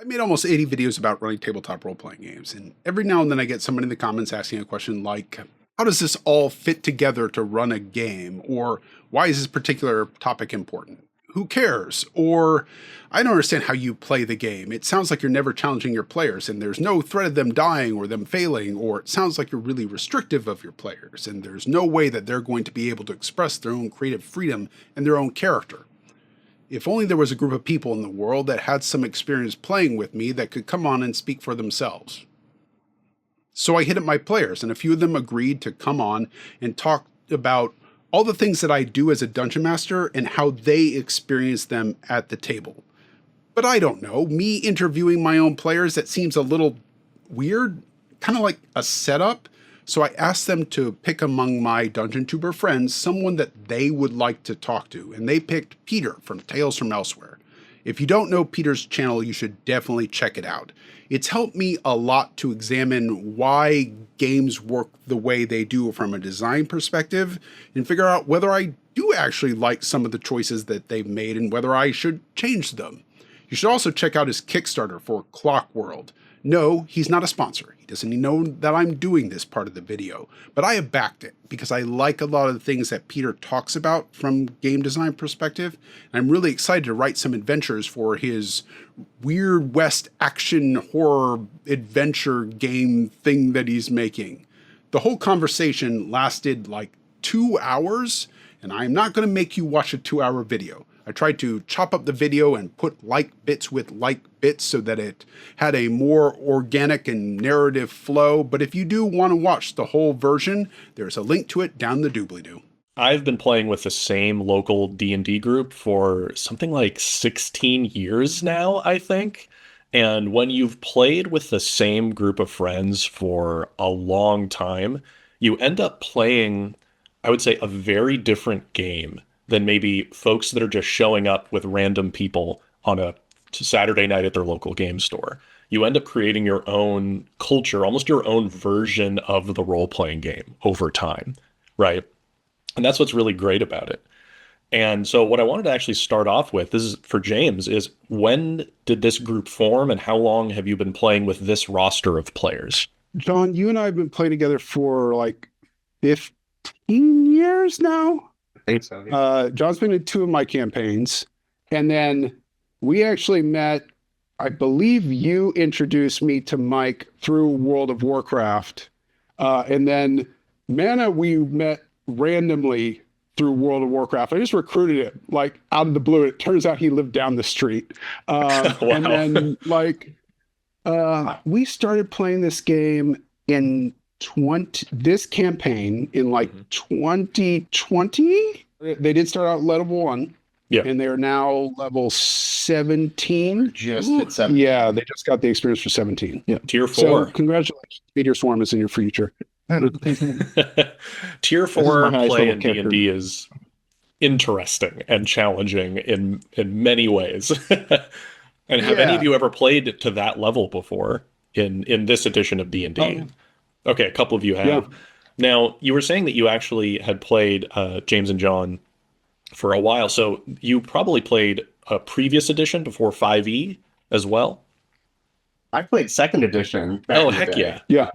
I made almost 80 videos about running tabletop role-playing games, and every now and then I get someone in the comments asking a question like, how does this all fit together to run a game? Or why is this particular topic important? Who cares? Or I don't understand how you play the game. It sounds like you're never challenging your players and there's no threat of them dying or them failing, or it sounds like you're really restrictive of your players and there's no way that they're going to be able to express their own creative freedom and their own character. If only there was a group of people in the world that had some experience playing with me that could come on and speak for themselves. So I hit up my players, and a few of them agreed to come on and talk about all the things that I do as a dungeon master and how they experience them at the table. But I don't know, me interviewing my own players, that seems a little weird, kind of like a setup. So I asked them to pick among my Dungeon Tuber friends someone that they would like to talk to, and they picked Peter from Tales from Elsewhere. If you don't know Peter's channel, you should definitely check it out. It's helped me a lot to examine why games work the way they do from a design perspective and figure out whether I do actually like some of the choices that they've made and whether I should change them. You should also check out his Kickstarter for Clockworld. No, he's not a sponsor. He doesn't know that I'm doing this part of the video, but I have backed it because I like a lot of the things that Peter talks about from game design perspective. And I'm really excited to write some adventures for his Weird West action horror adventure game thing that he's making. The whole conversation lasted like 2 hours, and I'm not going to make you watch a 2-hour video. I tried to chop up the video and put like bits with like bits so that it had a more organic and narrative flow. But if you do want to watch the whole version, there's a link to it down the doobly-doo. I've been playing with the same local D&D group for something like 16 years now, I think. And when you've played with the same group of friends for a long time, you end up playing, I would say, a very different game than maybe folks that are just showing up with random people on a Saturday night at their local game store. You end up creating your own culture, almost your own version of the role-playing game over time, right? And that's what's really great about it. And so what I wanted to actually start off with, this is for James, is when did this group form and how long have you been playing with this roster of players? John, you and I have been playing together for like 15 years now. I think so. Yeah. John's been in 2 of my campaigns. And then we actually met, I believe you introduced me to Mike through World of Warcraft. And then Mana, we met randomly through World of Warcraft. I just recruited him like out of the blue. It turns out he lived down the street. Wow. And then like, we started playing this game in this campaign in like 2020. They did start out level 1. Yeah. And they're now level 17. Just hit 7. Yeah, they just got the experience for 17. Yeah. Tier 4. So congratulations. Meteor Swarm is in your future. Tier 4 my highest play level in character. D&D is interesting and challenging in many ways. And have any of you ever played to that level before in this edition of D&D? Oh. Okay, a couple of you have. Yeah. Now, you were saying that you actually had played James and John for a while, so you probably played a previous edition before 5e as well? I played 2nd edition. back Oh, in the heck day. yeah.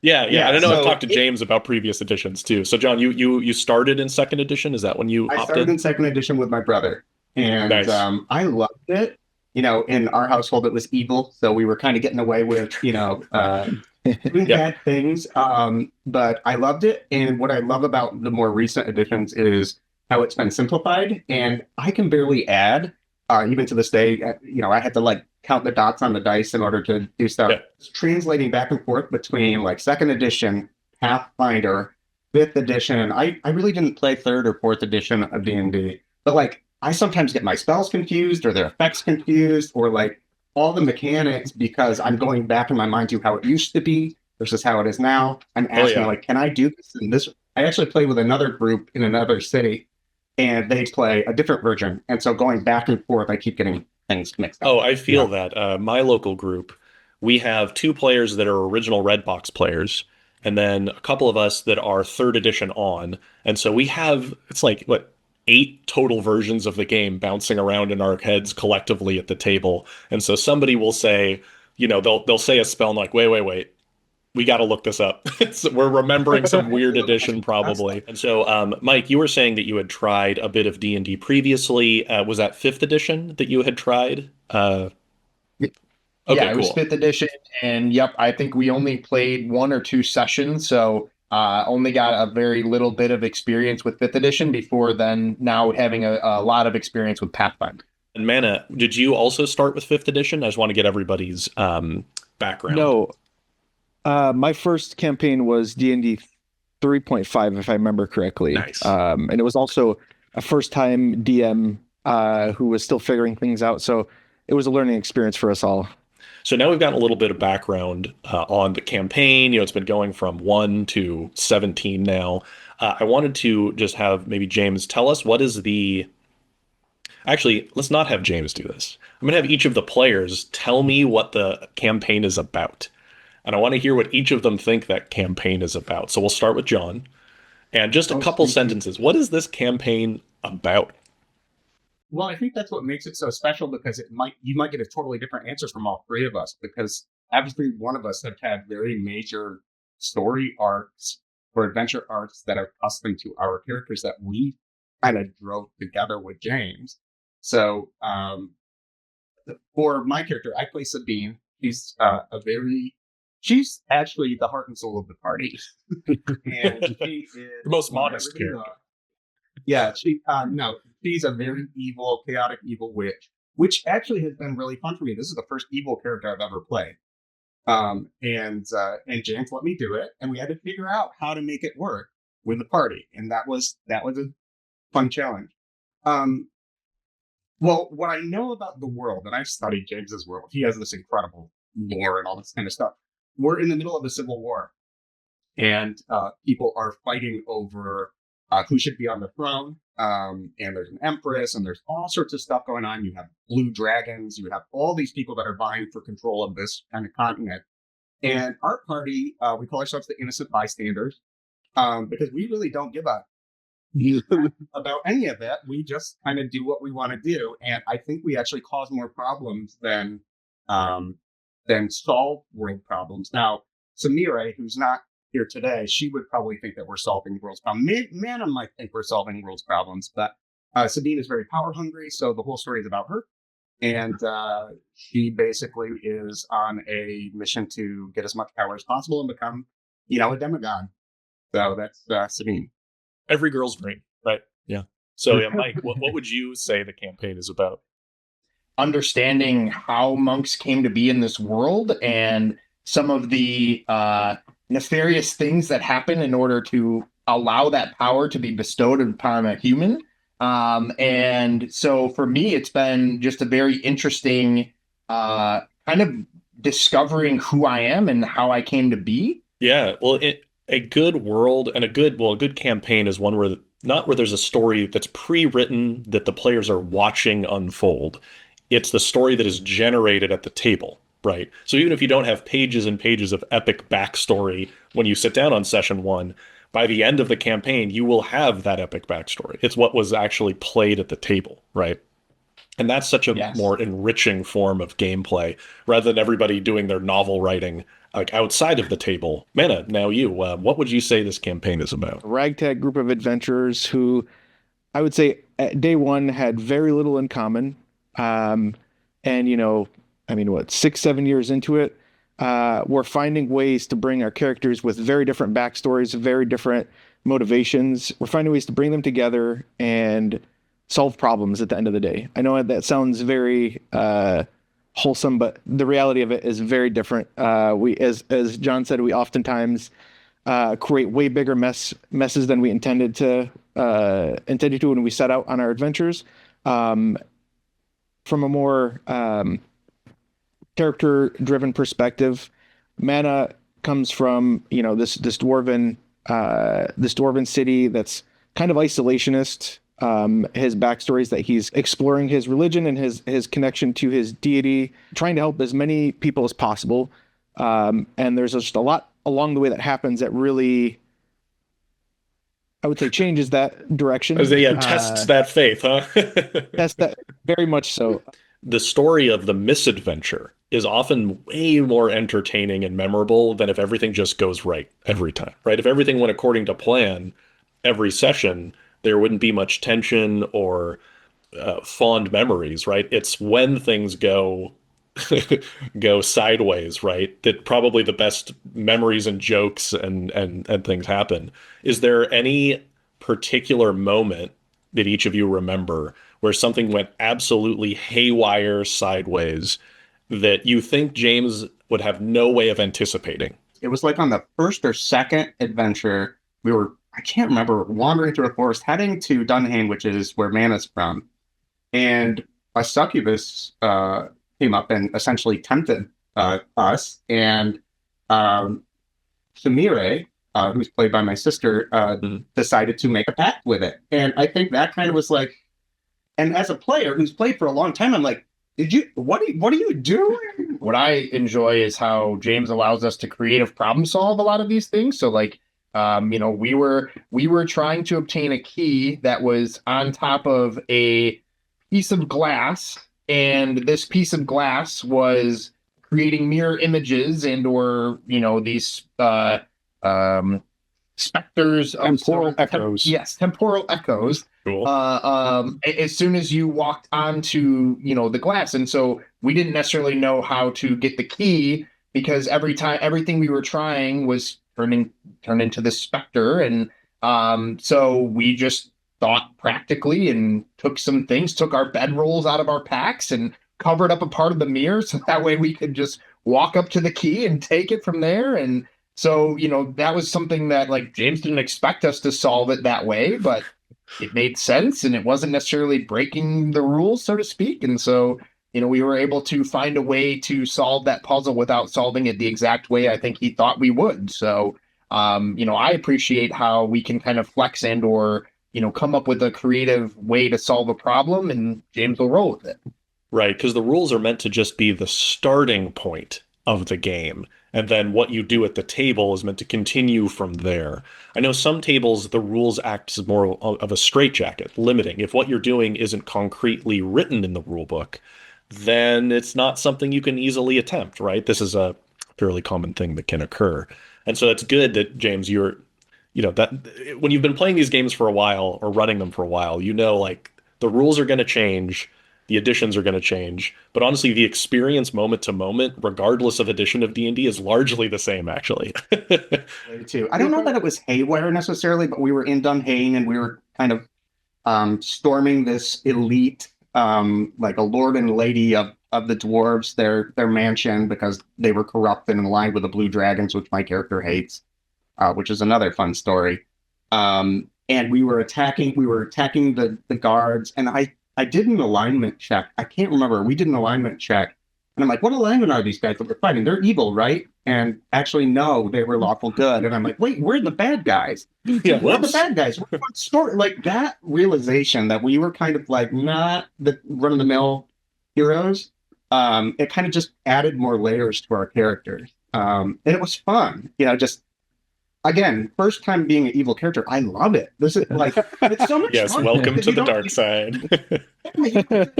Yeah. Yeah. I don't know. I've so talked to James about previous editions too. So, John, you started in 2nd edition. Is that when you I opted? started in 2nd edition with my brother, and Nice. I loved it. You know, in our household, it was evil, so we were kind of getting away with, doing bad things. But I loved it, and what I love about the more recent editions is how it's been simplified, and I can barely add. Even to this day, I had to like count the dots on the dice in order to do stuff. Yeah. It's translating back and forth between like 2nd edition, Pathfinder, 5th edition. I really didn't play 3rd or 4th edition of D&D, but like I sometimes get my spells confused or their effects confused or like all the mechanics because I'm going back in my mind to how it used to be versus how it is now. I'm asking like, can I do this? And this, I actually play with another group in another city, and they play a different version. And so going back and forth, I keep getting things mixed up. Oh, I feel that. My local group, we have 2 players that are original Redbox players, and then a couple of us that are 3rd edition on. And so we have, it's like, 8 total versions of the game bouncing around in our heads collectively at the table. And so somebody will say, they'll say a spell and like, wait, we got to look this up. So we're remembering some weird edition probably. And so, Mike, you were saying that you had tried a bit of D&D previously. Was that 5th edition that you had tried? Okay, Yeah, it was cool. 5th edition, and yep, I think we only played 1 or 2 sessions, so only got a very little bit of experience with 5th edition before then now having a lot of experience with Pathfinder. And Mana, did you also start with 5th edition? I just want to get everybody's background. No, my first campaign was D&D 3.5, if I remember correctly. Nice. And it was also a first-time DM who was still figuring things out, so it was a learning experience for us all. So now we've gotten a little bit of background on the campaign. It's been going from 1 to 17 now. I wanted to just have maybe James tell us what is the... Actually, let's not have James do this. I'm going to have each of the players tell me what the campaign is about. And I want to hear what each of them think that campaign is about. So we'll start with John. And just a couple sentences. What is this campaign about? Well, I think that's what makes it so special, because you might get a totally different answer from all 3 of us, because every one of us have had very major story arcs or adventure arcs that are custom to our characters that we kind of drove together with James. So for my character, I play Sabine. She's actually the heart and soul of the party. And she is The most modest character. Yeah, she's a very evil, chaotic, evil witch, which actually has been really fun for me. This is the first evil character I've ever played. And James let me do it, and we had to figure out how to make it work with the party. And that was a fun challenge. Well, what I know about the world, and I've studied James's world, he has this incredible lore and all this kind of stuff. We're in the middle of a civil war, and people are fighting over who should be on the throne. And there's an empress, and there's all sorts of stuff going on. You have blue dragons. You have all these people that are vying for control of this kind of continent. And our party, we call ourselves the innocent bystanders, because we really don't give a about any of it. We just kind of do what we want to do. And I think we actually cause more problems than solve world problems. Now, Samira, who's not here today, she would probably think that we're solving world's problems. Mana might think we're solving world's problems, but Sabine is very power hungry, so the whole story is about her. And she basically is on a mission to get as much power as possible and become, a demigod. So that's Sabine. Every girl's dream, right? Yeah. So, yeah, Mike, what would you say the campaign is about? Understanding how monks came to be in this world and some of the nefarious things that happen in order to allow that power to be bestowed upon a human. And so for me, it's been just a very interesting kind of discovering who I am and how I came to be. Yeah, well, a good world and a good campaign is one where not where there's a story that's pre-written that the players are watching unfold. It's the story that is generated at the table, right? So even if you don't have pages and pages of epic backstory when you sit down on session 1, by the end of the campaign, you will have that epic backstory. It's what was actually played at the table, right? And that's such a more enriching form of gameplay rather than everybody doing their novel writing like outside of the table. Mana, now you, what would you say this campaign is about? A ragtag group of adventurers who I would say at day one had very little in common. And, 6-7 years into it, we're finding ways to bring our characters with very different backstories, very different motivations. We're finding ways to bring them together and solve problems at the end of the day. I know that sounds very wholesome, but the reality of it is very different. We, as John said, we oftentimes create way bigger messes than we intended to when we set out on our adventures. From a more character-driven perspective, Mana comes from this dwarven city that's kind of isolationist. His backstory is that he's exploring his religion and his connection to his deity, trying to help as many people as possible. And there's just a lot along the way that happens that really I would say changes that direction. Tests that faith, huh? Test that very much so. The story of the misadventure is often way more entertaining and memorable than if everything just goes right every time, right? If everything went according to plan every session, there wouldn't be much tension or fond memories, right? It's when things go go sideways, right? That probably the best memories and jokes and things happen. Is there any particular moment that each of you remember where something went absolutely haywire sideways that you think James would have no way of anticipating? It was like on the first or second adventure, we were, I can't remember, wandering through a forest, heading to Dunhane, which is where Mana's from. And a succubus came up and essentially tempted us. And Samire, who's played by my sister, decided to make a pact with it. And I think that kind of was like, and as a player who's played for a long time, I'm like, what are you doing? What I enjoy is how James allows us to creative problem solve a lot of these things. So like, we were trying to obtain a key that was on top of a piece of glass, and this piece of glass was creating mirror images or these specters of Temporal echoes. Yes, temporal echoes. Cool. As soon as you walked onto the glass, and so we didn't necessarily know how to get the key because everything we were trying was turned into this specter, and so we just thought practically and took our bedrolls out of our packs and covered up a part of the mirror so that way we could just walk up to the key and take it from there. And so that was something that like James didn't expect us to solve it that way, but it made sense and it wasn't necessarily breaking the rules, so to speak. And so we were able to find a way to solve that puzzle without solving it the exact way I think he thought we would. So I appreciate how we can kind of flex or come up with a creative way to solve a problem, and James will roll with it. Right, because the rules are meant to just be the starting point of the game, and then what you do at the table is meant to continue from there. I know some tables, the rules act as more of a straitjacket, limiting. If what you're doing isn't concretely written in the rule book, then it's not something you can easily attempt, right? This is a fairly common thing that can occur. And so it's good that, James, that when you've been playing these games for a while or running them for a while, like the rules are going to change, the additions are going to change, but honestly, the experience moment to moment, regardless of edition of D&D, is largely the same, actually. Too. I don't know that it was haywire necessarily, but we were in Dunhane and we were kind of storming this elite, like a lord and lady of the dwarves, their mansion, because they were corrupt and aligned with the blue dragons, which my character hates. Which is another fun story. And we were attacking the guards, and I did an alignment check. I can't remember. We did an alignment check. And I'm like, what alignment are these guys that we're fighting? They're evil, right? And actually, no, they were lawful good. And I'm like, wait, we're the bad guys. Yeah, we're the bad guys. We're the story. Like that realization that we were kind of like not the run-of-the-mill heroes. It kind of just added more layers to our characters. And it was fun. Just again, first time being an evil character, I love it. This is like it's so much yes, fun. Welcome to the dark side.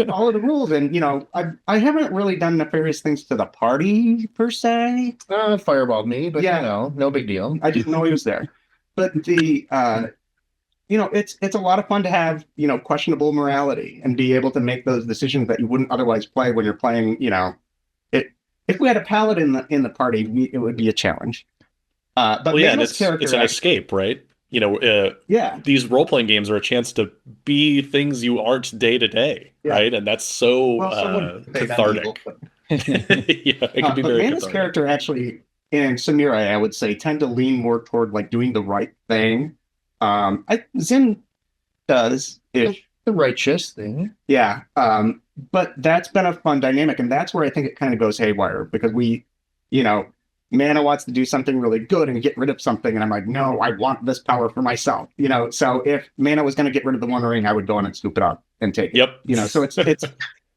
All of the rules, and I haven't really done nefarious things to the party per se. Fireballed me, but no big deal. I didn't know he was there. But the it's a lot of fun to have questionable morality and be able to make those decisions that you wouldn't otherwise play when you're playing. If we had a paladin in the party, it would be a challenge. But it's an escape, right? These role-playing games are a chance to be things you aren't day to day, right? And that's so cathartic. It can be very Mana's character actually, and Samira, I would say, tend to lean more toward like doing the right thing. Zin does the righteous thing. Yeah. But that's been a fun dynamic, and that's where I think it kind of goes haywire because Mana wants to do something really good and get rid of something, and I'm like, no, I want this power for myself. So if Mana was going to get rid of the One Ring, I would go in and scoop it up and take it. Yep. So it's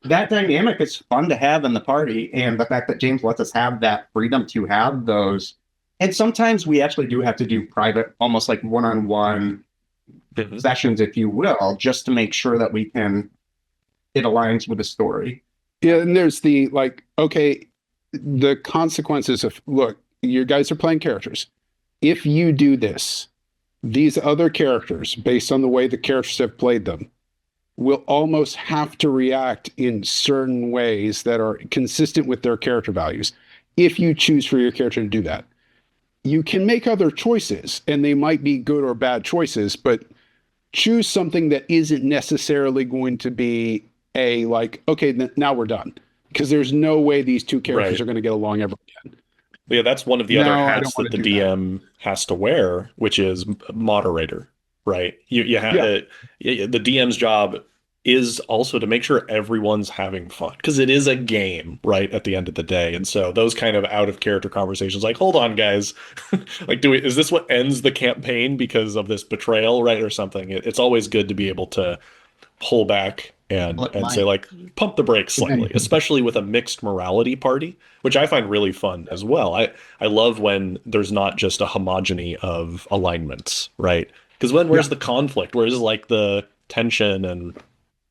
that dynamic is fun to have in the party, and the fact that James lets us have that freedom to have those. And sometimes we actually do have to do private, almost like one-on-one, sessions, if you will, just to make sure that it aligns with the story. Yeah, and there's the the consequences of, look, you guys are playing characters. If you do this, these other characters, based on the way the characters have played them, will almost have to react in certain ways that are consistent with their character values. If you choose for your character to do that, you can make other choices, and they might be good or bad choices, but choose something that isn't necessarily going to be now we're done. Because there's no way these two characters are going to get along ever again. Yeah, that's one of the other hats that the do DM has to wear, which is moderator, right? You have the DM's job is also to make sure everyone's having fun, because it is a game, right, at the end of the day. And so those kind of out of character conversations, like, hold on, guys, like, is this what ends the campaign because of this betrayal, right, or something? It's always good to be able to pull back and say, like, pump the brakes slightly, especially with a mixed morality party, which I find really fun as well. I love when there's not just a homogeny of alignments, right? Because where's the conflict? Where's like the tension and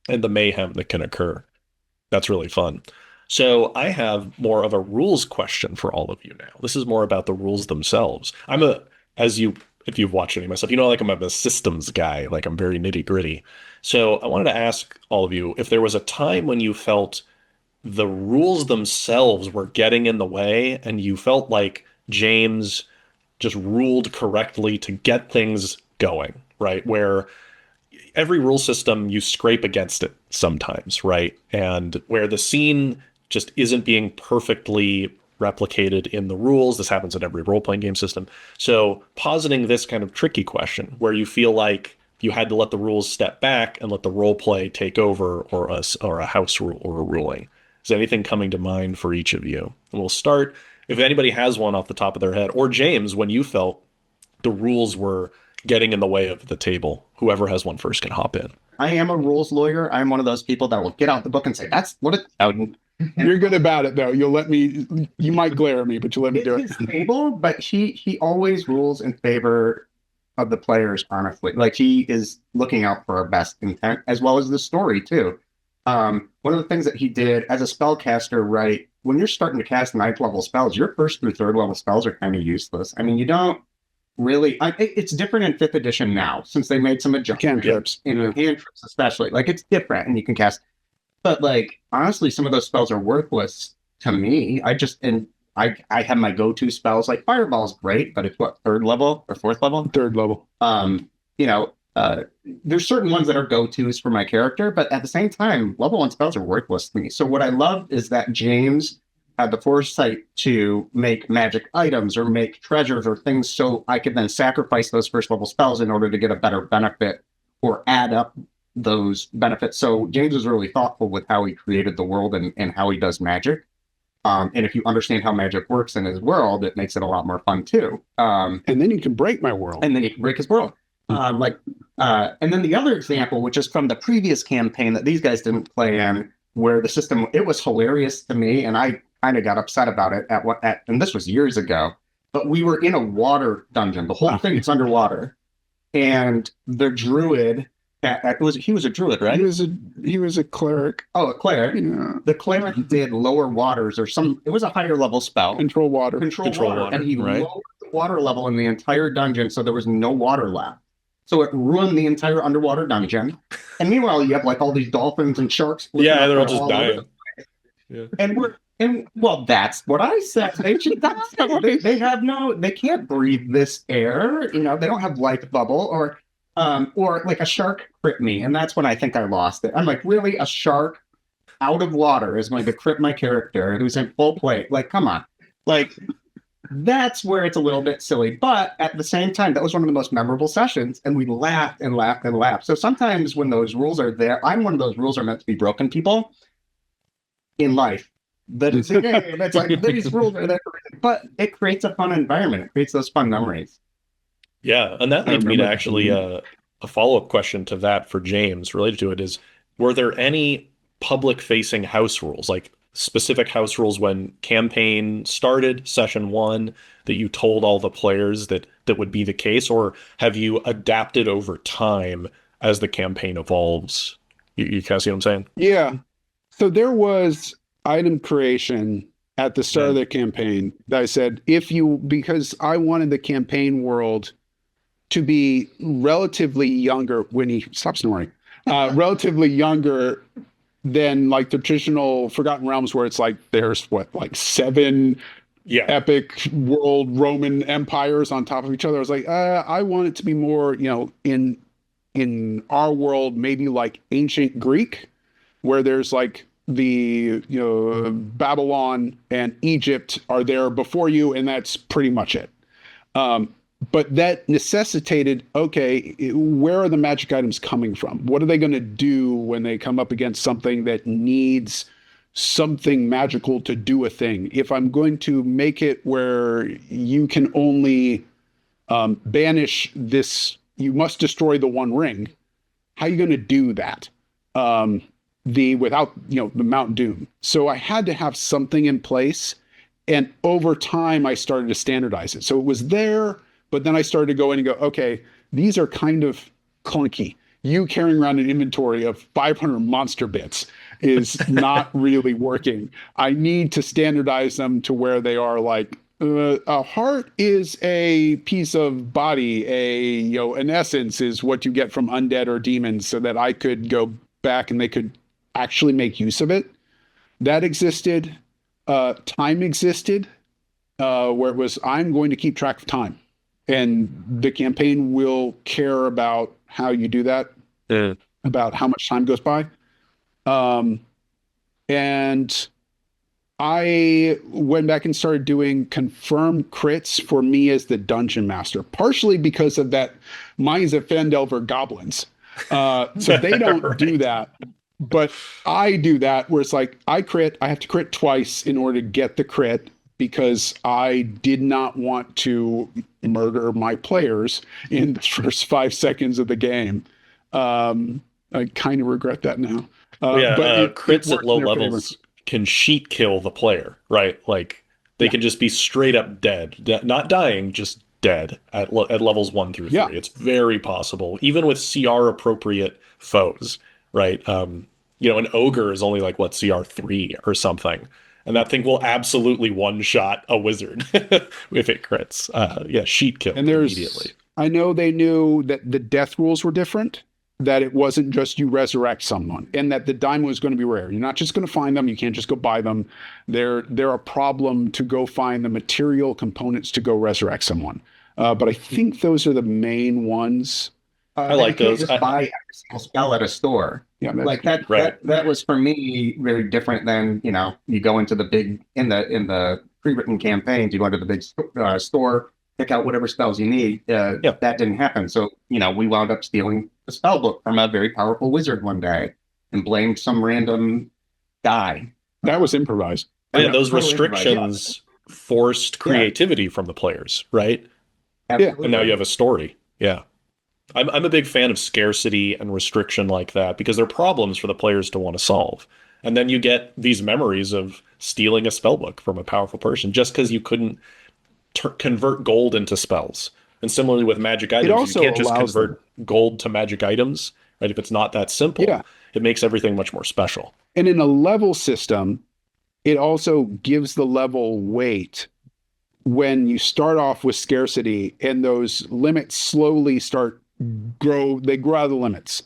the mayhem that can occur? That's really fun. So I have more of a rules question for all of you now. This is more about the rules themselves. If you've watched any of my stuff, like I'm a systems guy, like I'm very nitty gritty. So I wanted to ask all of you if there was a time when you felt the rules themselves were getting in the way and you felt like James just ruled correctly to get things going, right? Where every rule system, you scrape against it sometimes, right? And where the scene just isn't being perfectly replicated in the rules. This happens in every role-playing game system. So positing this kind of tricky question where you feel like you had to let the rules step back and let the role play take over, or a house rule or a ruling. Is anything coming to mind for each of you? And we'll start, if anybody has one off the top of their head, or James, when you felt the rules were getting in the way of the table. Whoever has one first can hop in. I am a rules lawyer. I'm one of those people that will get out the book and say, that's what it... You're good about it, though. You might glare at me, but you'll let me do it. Stable, but he always rules in favor of the players, honestly. Like, he is looking out for our best intent, as well as the story, too. One of the things that he did as a spellcaster, right, when you're starting to cast 9th level spells, your 1st through 3rd level spells are kind of useless. I mean, you don't really... it's different in 5th edition now, since they made some adjustments. Cantrips. Cantrips, especially. Like, it's different, and you can cast... But, like, honestly, some of those spells are worthless to me. I have my go-to spells. Like, Fireball's great, but it's what, 3rd level or 4th level? 3rd level. There's certain ones that are go-tos for my character, but at the same time, level 1 spells are worthless to me. So what I love is that James had the foresight to make magic items or make treasures or things so I could then sacrifice those 1st level spells in order to get a better benefit or add up those benefits. So James was really thoughtful with how he created the world and how he does magic. And if you understand how magic works in his world, it makes it a lot more fun too. And then you can break my world. And then you can break his world. And then the other example, which is from the previous campaign that these guys didn't play in, where the system, it was hilarious to me, and I kind of got upset about it and this was years ago, but we were in a water dungeon. The whole thing is underwater. And the druid... he was a druid, right? He was a cleric. Oh, a cleric. Yeah. The cleric did lower waters it was a higher level spell. Control water. Control water. And he lowered the water level in the entire dungeon so there was no water left. So it ruined the entire underwater dungeon. And meanwhile, you have like all these dolphins and sharks. Yeah, they're all just dying. Yeah. Well, that's what I said. They can't breathe this air. They don't have life bubble or like a shark crit me, and that's when I think I lost it. I'm like, really? A shark out of water is going to crit my character who's in full plate? Like, come on. Like, that's where it's a little bit silly. But at the same time, that was one of the most memorable sessions, and we laughed and laughed and laughed. So sometimes when those rules are there, I'm one of those rules are meant to be broken people in life. But it's a game. It's like, these rules are there, but it creates a fun environment. It creates those fun memories. Yeah, and that leads me to actually a follow-up question to that for James related to it is, were there any public-facing house rules, like specific house rules when campaign started, session one, that you told all the players that would be the case, or have you adapted over time as the campaign evolves? You kind of see what I'm saying? Yeah. So there was item creation at the start of Yeah. the campaign that I said, because I wanted the campaign world to be relatively younger, Winnie, stop snoring, relatively younger than like the traditional Forgotten Realms, where it's like there's like 7 Yeah. epic world Roman empires on top of each other. I was like, I want it to be more, in our world, maybe like ancient Greek, where there's like the Babylon and Egypt are there before you, and that's pretty much it. But that necessitated, okay, where are the magic items coming from? What are they going to do when they come up against something that needs something magical to do a thing? If I'm going to make it where you can only banish this, you must destroy the One Ring. How are you going to do that? Without the Mount Doom. So I had to have something in place, and over time I started to standardize it. So it was there, but then I started to go in and go, okay, these are kind of clunky. You carrying around an inventory of 500 monster bits is not really working. I need to standardize them to where they are like, a heart is a piece of body, an essence is what you get from undead or demons, so that I could go back and they could actually make use of it. That existed. Time existed, where it was, I'm going to keep track of time. And the campaign will care about how you do that, about how much time goes by. And I went back and started doing confirmed crits for me as the dungeon master, partially because of that. Mine's a Fendelver goblins. So they don't do that. But I do that where it's like, I have to crit twice in order to get the crit, because I did not want to murder my players in the first 5 seconds of the game. I kind of regret that now. Crits at low levels can sheet kill the player, right? Like they can just be straight up dead, not dying, just dead at levels 1 through 3. It's very possible, even with CR appropriate foes, right? An ogre is only like CR 3 or something, and that thing will absolutely one shot a wizard if it crits. Sheet kill immediately. I know they knew that the death rules were different, that it wasn't just you resurrect someone, and that the diamond was going to be rare. You're not just going to find them. You can't just go buy them. They're a problem to go find the material components to go resurrect someone. But I think those are the main ones. I like those. Just buy every single spell at a store. Yeah, like that. Right. That was for me very different than you go into the big in the pre-written campaigns. You go into the big store, pick out whatever spells you need. That didn't happen. So we wound up stealing a spell book from a very powerful wizard one day and blamed some random guy. That was improvised. Yeah, those restrictions forced creativity from the players, right? Absolutely. And now you have a story. Yeah. I'm a big fan of scarcity and restriction like that, because they're problems for the players to want to solve. And then you get these memories of stealing a spellbook from a powerful person just because you couldn't convert gold into spells. And similarly with magic items, you can't just convert gold to magic items, right? If it's not that simple, it makes everything much more special. And in a level system, it also gives the level weight. When you start off with scarcity and those limits slowly they grow out of the limits.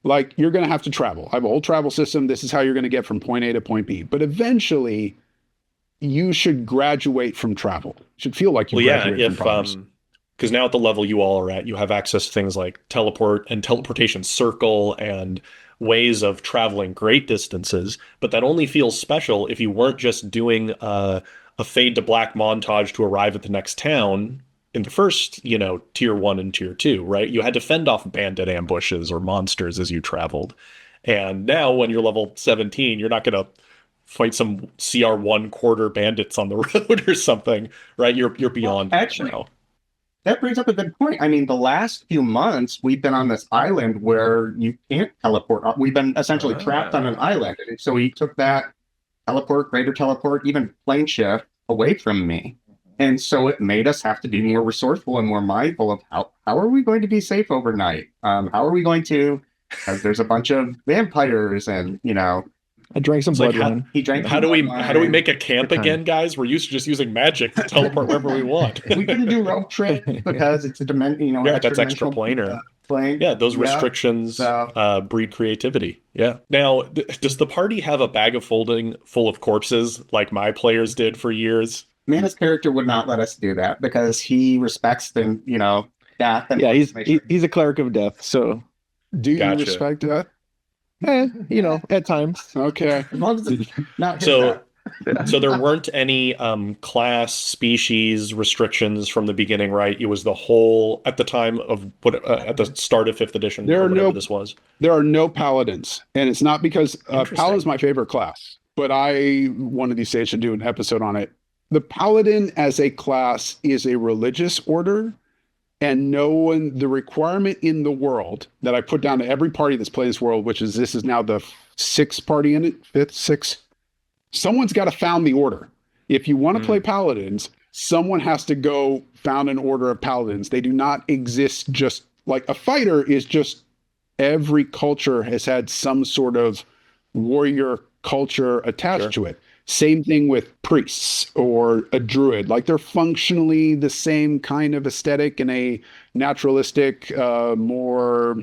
Like, you're going to have to travel. I have a whole travel system. This is how you're going to get from point A to point B. But eventually, you should graduate from travel. It should feel like you graduate from problems. Because now at the level you all are at, you have access to things like teleport and teleportation circle and ways of traveling great distances. But that only feels special if you weren't just doing a fade to black montage to arrive at the next town in the first, tier 1 and tier 2, right? You had to fend off bandit ambushes or monsters as you traveled. And now when you're level 17, you're not going to fight some CR1 quarter bandits on the road or something, right? You're beyond now. That brings up a good point. I mean, the last few months, we've been on this island where you can't teleport. We've been essentially trapped on an island. And so he took that teleport, greater teleport, even plane shift away from me. And so it made us have to be more resourceful and more mindful of how are we going to be safe overnight? How are we going to, because there's a bunch of vampires and, I drank some It's like, blood wine. he drank how some do we wine. make a camp Good time. again, guys? We're used to just using magic to teleport wherever we want. We couldn't do rope trick because it's a dimension, Yeah, that's extra planar. Plane. Yeah, those restrictions So- breed creativity. Yeah. Now, does the party have a bag of folding full of corpses like my players did for years? Mana's character would not let us do that because he respects the, death. And Yeah, he's a cleric of death, so Do you Gotcha. respect that? at times. Okay. As long as it's not his So, death. so there weren't any class species restrictions from the beginning, right? It was the whole at the time of at the start of 5th edition. There or are whatever no- this was. There are no paladins, and it's not because Interesting. paladin's my favorite class, but I one of these days should do an episode on it. The paladin as a class is a religious order, and the requirement in the world that I put down to every party that's played this world, which is this is now the 6th party in it, 5th, 6th. Someone's got to found the order. If you want to play paladins, someone has to go found an order of paladins. They do not exist just like a fighter is just every culture has had some sort of warrior culture attached to it. Same thing with priests or a druid. Like they're functionally the same kind of aesthetic in a naturalistic, more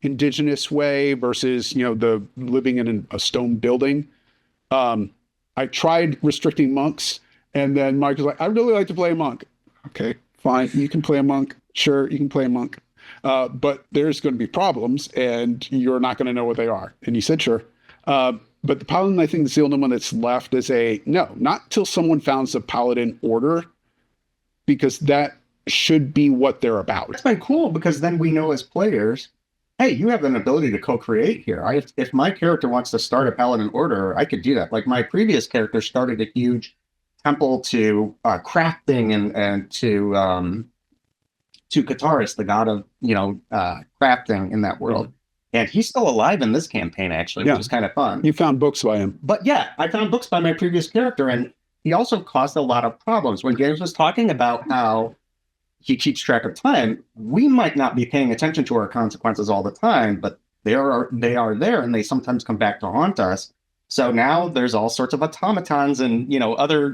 indigenous way versus, the living in a stone building. I tried restricting monks, and then Mike was like, I'd really like to play a monk. Okay, fine. You can play a monk. Sure, you can play a monk. But there's going to be problems, and you're not going to know what they are. And he said, sure. But the paladin, I think, is the only one that's left as not till someone founds a paladin order, because that should be what they're about. It's been cool because then we know as players, hey, you have an ability to co-create here. If my character wants to start a paladin order, I could do that. Like my previous character started a huge temple to crafting and to Kataris, the god of crafting in that world. And he's still alive in this campaign, actually, which is kind of fun. You found books by him. But yeah, I found books by my previous character, and he also caused a lot of problems. When James was talking about how he keeps track of time, we might not be paying attention to our consequences all the time, but they are there, and they sometimes come back to haunt us. So now there's all sorts of automatons and other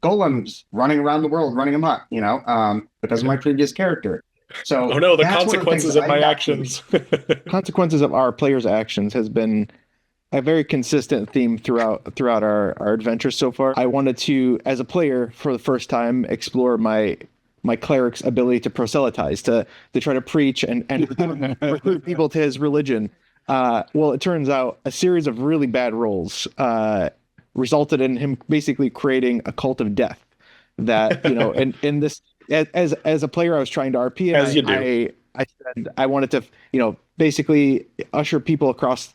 golems running around the world, running amok, because of my previous character. So Oh no, the that's one of consequences things of that I my got actions. Consequences of our players' actions has been a very consistent theme throughout our adventures so far. I wanted to, as a player, for the first time, explore my cleric's ability to proselytize, to try to preach and recruit people to his religion. Well, it turns out a series of really bad rolls resulted in him basically creating a cult of death. That in this. As a player, I was trying to RP, and As you do. I said I wanted to, basically usher people across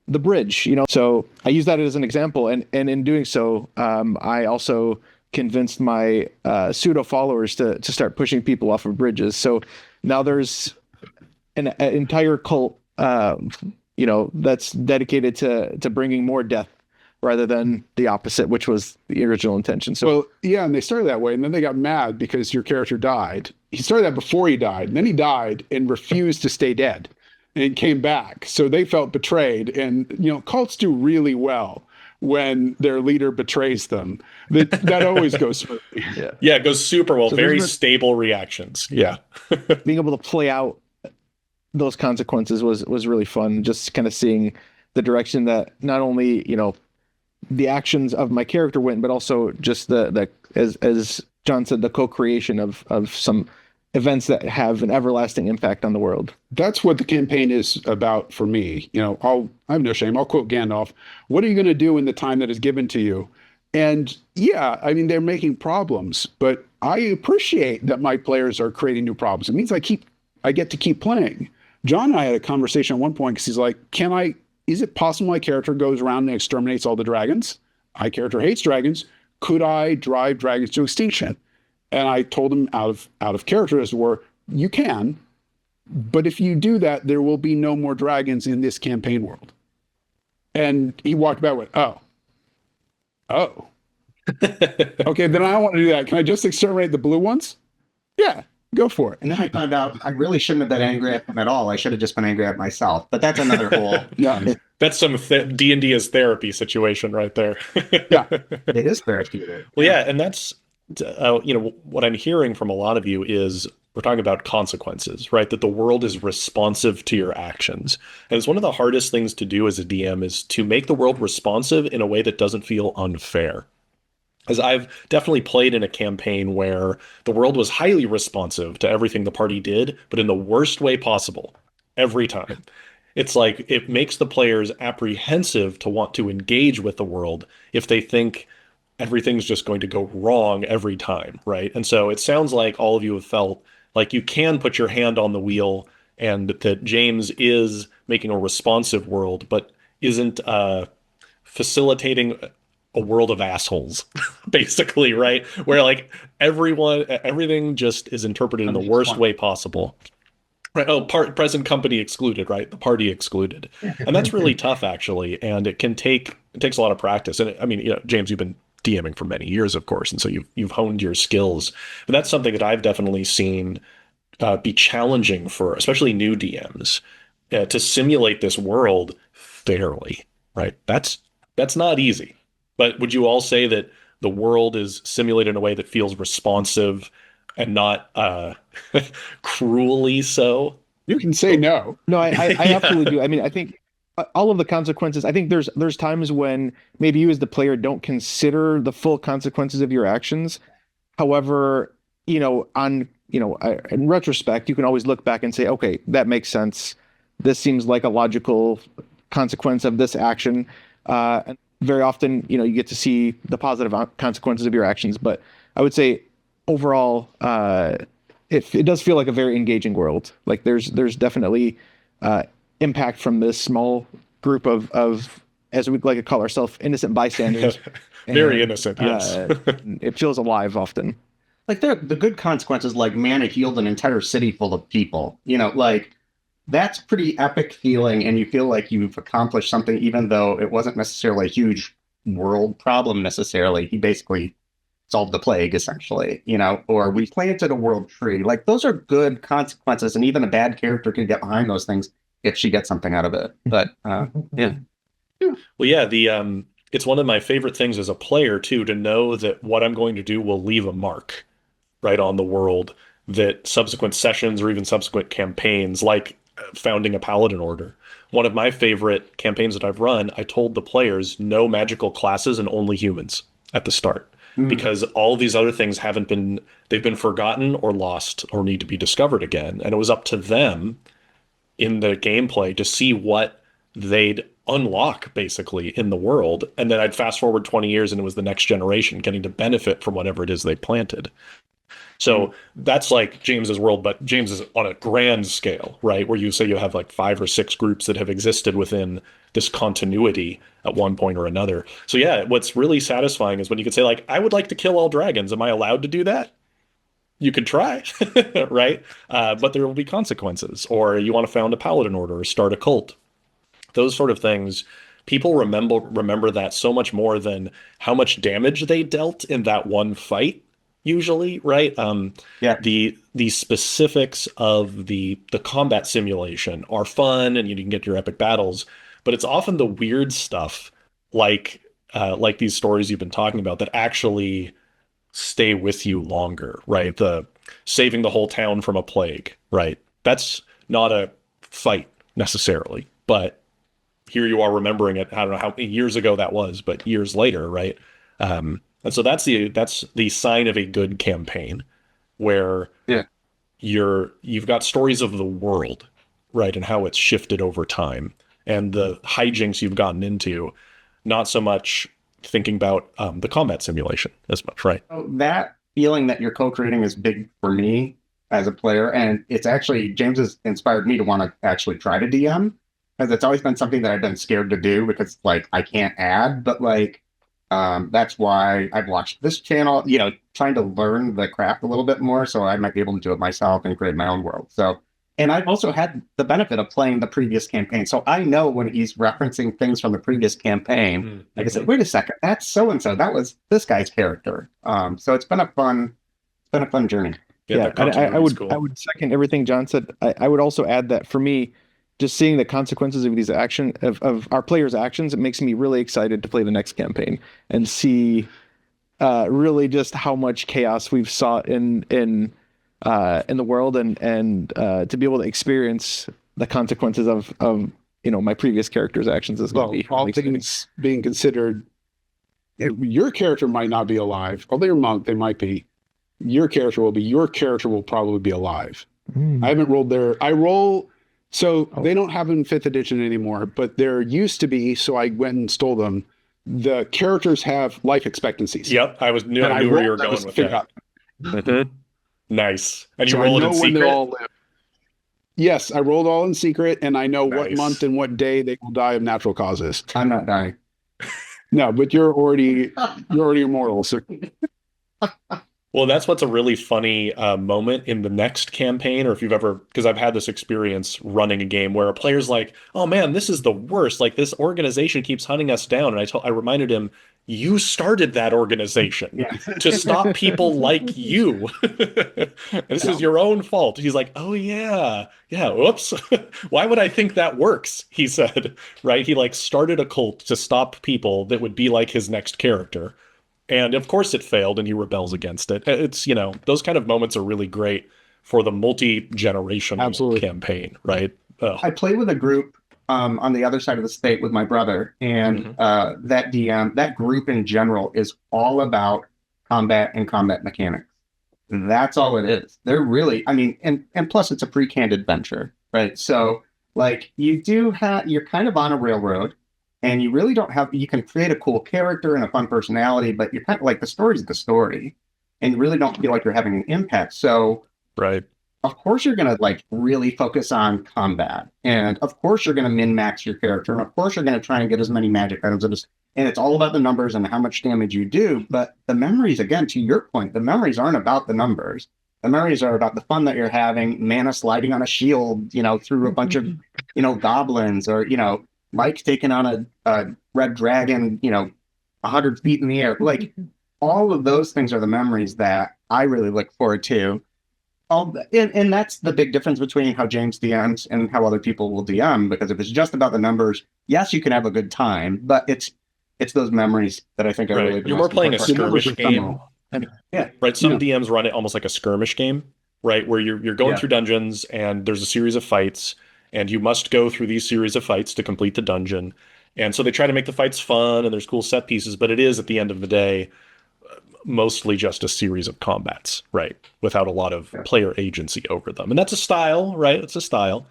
the bridge, So I use that as an example, and in doing so, I also convinced my pseudo followers to start pushing people off of bridges. So now there's an entire cult, that's dedicated to bringing more death rather than the opposite, which was the original intention. So, Well, yeah, and they started that way, and then they got mad because your character died. He started that before he died, and then he died and refused to stay dead and came back. So they felt betrayed, and cults do really well when their leader betrays them. That always goes smoothly. Yeah, it goes super well. So Very there's stable reactions. Yeah. being able to play out those consequences was really fun. Just kind of seeing the direction that not only the actions of my character went, but also just the as John said, the co-creation of some events that have an everlasting impact on the world. That's what the campaign is about for me. I have no shame. I'll quote Gandalf. What are you going to do in the time that is given to you? And yeah, I mean, they're making problems, but I appreciate that my players are creating new problems. It means I get to keep playing. John and I had a conversation at one point because he's like, is it possible my character goes around and exterminates all the dragons? My character hates dragons. Could I drive dragons to extinction? And I told him out of character as it were, you can, but if you do that, there will be no more dragons in this campaign world. And he walked back with, oh, Oh, okay. Then I don't want to do that. Can I just exterminate the blue ones? Yeah, go for it. And then I found out I really shouldn't have been angry at them at all. I should have just been angry at myself. But that's another whole. Yeah, That's some D&D as therapy situation right there. Yeah. It is therapeutic. Well, yeah, and that's what I'm hearing from a lot of you is we're talking about consequences, right? That the world is responsive to your actions. And it's one of the hardest things to do as a DM is to make the world responsive in a way that doesn't feel unfair. As I've definitely played in a campaign where the world was highly responsive to everything the party did, but in the worst way possible every time. It's like it makes the players apprehensive to want to engage with the world if they think everything's just going to go wrong every time, right? And so it sounds like all of you have felt like you can put your hand on the wheel and that James is making a responsive world, but isn't facilitating a world of assholes, basically, right? Where like everything just is interpreted in the worst way possible. Right. Oh, present company excluded, right? The party excluded. And that's really tough, actually. And it takes a lot of practice. And I mean, James, you've been DMing for many years, of course. And so you've honed your skills. But that's something that I've definitely seen be challenging for especially new DMs to simulate this world fairly, right? That's not easy. But would you all say that the world is simulated in a way that feels responsive and not cruelly so? you can say no. No, I Yeah. absolutely do. I mean, I think all of the consequences. I think there's times when maybe you as the player don't consider the full consequences of your actions. However, in retrospect, you can always look back and say, okay, that makes sense. This seems like a logical consequence of this action. And very often, you get to see the positive consequences of your actions. But I would say overall, it does feel like a very engaging world. Like there's definitely impact from this small group of as we like to call ourselves, innocent bystanders. Very innocent, yes. It feels alive often. Like the good consequences, like mana healed an entire city full of people. Like that's pretty epic feeling, and you feel like you've accomplished something, even though it wasn't necessarily a huge world problem necessarily. He basically solved the plague, essentially, or we planted a world tree. Like those are good consequences, and even a bad character can get behind those things if she gets something out of it. But yeah. Well, yeah, it's one of my favorite things as a player too, to know that what I'm going to do will leave a mark right on the world, that subsequent sessions or even subsequent campaigns, like founding a paladin order. One of my favorite campaigns that I've run, I told the players no magical classes and only humans at the start. Because all these other things they've been forgotten or lost or need to be discovered again. And it was up to them in the gameplay to see what they'd unlock basically in the world. And then I'd fast forward 20 years and it was the next generation getting to benefit from whatever it is they planted. So that's like James's world, but James is on a grand scale, right? Where you say you have like 5 or 6 groups that have existed within this continuity at one point or another. So yeah, what's really satisfying is when you could say like, I would like to kill all dragons. Am I allowed to do that? You could try, right? But there will be consequences. Or you want to found a paladin order or start a cult. Those sort of things, people remember that so much more than how much damage they dealt in that one fight. Usually, right? Yeah. The specifics of the combat simulation are fun, and you can get your epic battles, but it's often the weird stuff, like these stories you've been talking about, that actually stay with you longer, right? The saving the whole town from a plague, right? That's not a fight necessarily, but here you are remembering it. I don't know how many years ago that was, but years later, right? And so that's the sign of a good campaign, where you've got stories of the world, right, and how it's shifted over time, and the hijinks you've gotten into, not so much thinking about the combat simulation as much, right? So that feeling that you're co-creating is big for me as a player, and it's actually James has inspired me to want to actually try to DM, because it's always been something that I've been scared to do because like I can't add, but like. That's why I've watched this channel, trying to learn the craft a little bit more so I might be able to do it myself and create my own world. So And I've also had the benefit of playing the previous campaign. So I know when he's referencing things from the previous campaign, like I said, wait a second, that's so-and-so. That was this guy's character. So it's been a fun journey. Yeah, I would second everything John said. I would also add that for me, just seeing the consequences of these of our players' actions, it makes me really excited to play the next campaign and see really just how much chaos we've sought in the world, and to be able to experience the consequences of my previous character's actions is going to be all things being considered, your character might not be alive. Although you're a monk, they might be. Your character will probably be alive. I haven't rolled there. They don't have them in 5th edition anymore, but there used to be, so I went and stole them. The characters have life expectancies. Yep, I knew where you were going with that. Nice. And you roll it in secret? Yes, I rolled all in secret, and I know what month and what day they will die of natural causes. I'm not dying. No, but you're already immortal. So. Well, that's what's a really funny moment in the next campaign, or if you've ever, because I've had this experience running a game where a player's like, oh man, this is the worst. Like, this organization keeps hunting us down. And I reminded him, you started that organization to stop people like you. This is your own fault. He's like, oh yeah, whoops. Why would I think that works? He said, right? He like started a cult to stop people that would be like his next character. And of course it failed, and he rebels against it. It's, those kind of moments are really great for the multi-generational campaign, right? I play with a group on the other side of the state with my brother, and that group in general is all about combat and combat mechanics. That's all it is. They're really, and plus it's a pre-canned adventure, right? So like you're kind of on a railroad. And you really you can create a cool character and a fun personality, but you're kind of like, the story's the story, and you really don't feel like you're having an impact. So, right. Of course, you're going to like really focus on combat. And of course, you're going to min-max your character. And of course, you're going to try and get as many magic items and it's all about the numbers and how much damage you do. But the memories, again, to your point, the memories aren't about the numbers. The memories are about the fun that you're having, mana sliding on a shield, through a bunch of, goblins, or, Mike taking on a red dragon, 100 feet in the air. Like, all of those things are the memories that I really look forward to. And that's the big difference between how James DMs and how other people will DM, because if it's just about the numbers, yes, you can have a good time, but it's those memories that I think are really the You're more playing a skirmish game. Right. Some DMs run it almost like a skirmish game, right? Where you're going through dungeons, and there's a series of fights, and you must go through these series of fights to complete the dungeon. And so they try to make the fights fun, and there's cool set pieces, but it is, at the end of the day, mostly just a series of combats, right? Without a lot of player agency over them. And that's a style, right? It's a style.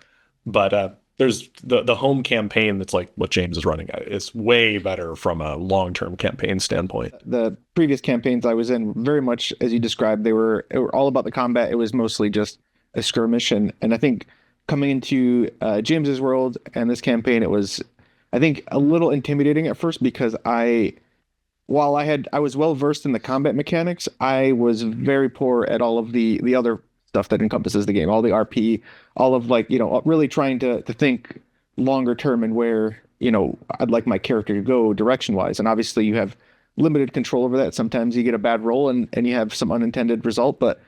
But there's the home campaign that's like what James is running at is way better from a long-term campaign standpoint. The previous campaigns I was in, very much as you described, they were all about the combat. It was mostly just a skirmish. And I think coming into James's world and this campaign, it was, I think, a little intimidating at first, because while I was well versed in the combat mechanics, I was very poor at all of the other stuff that encompasses the game, all the RP, all of really trying to think longer term and where I'd like my character to go direction wise. And obviously you have limited control over that. Sometimes you get a bad roll and you have some unintended result, but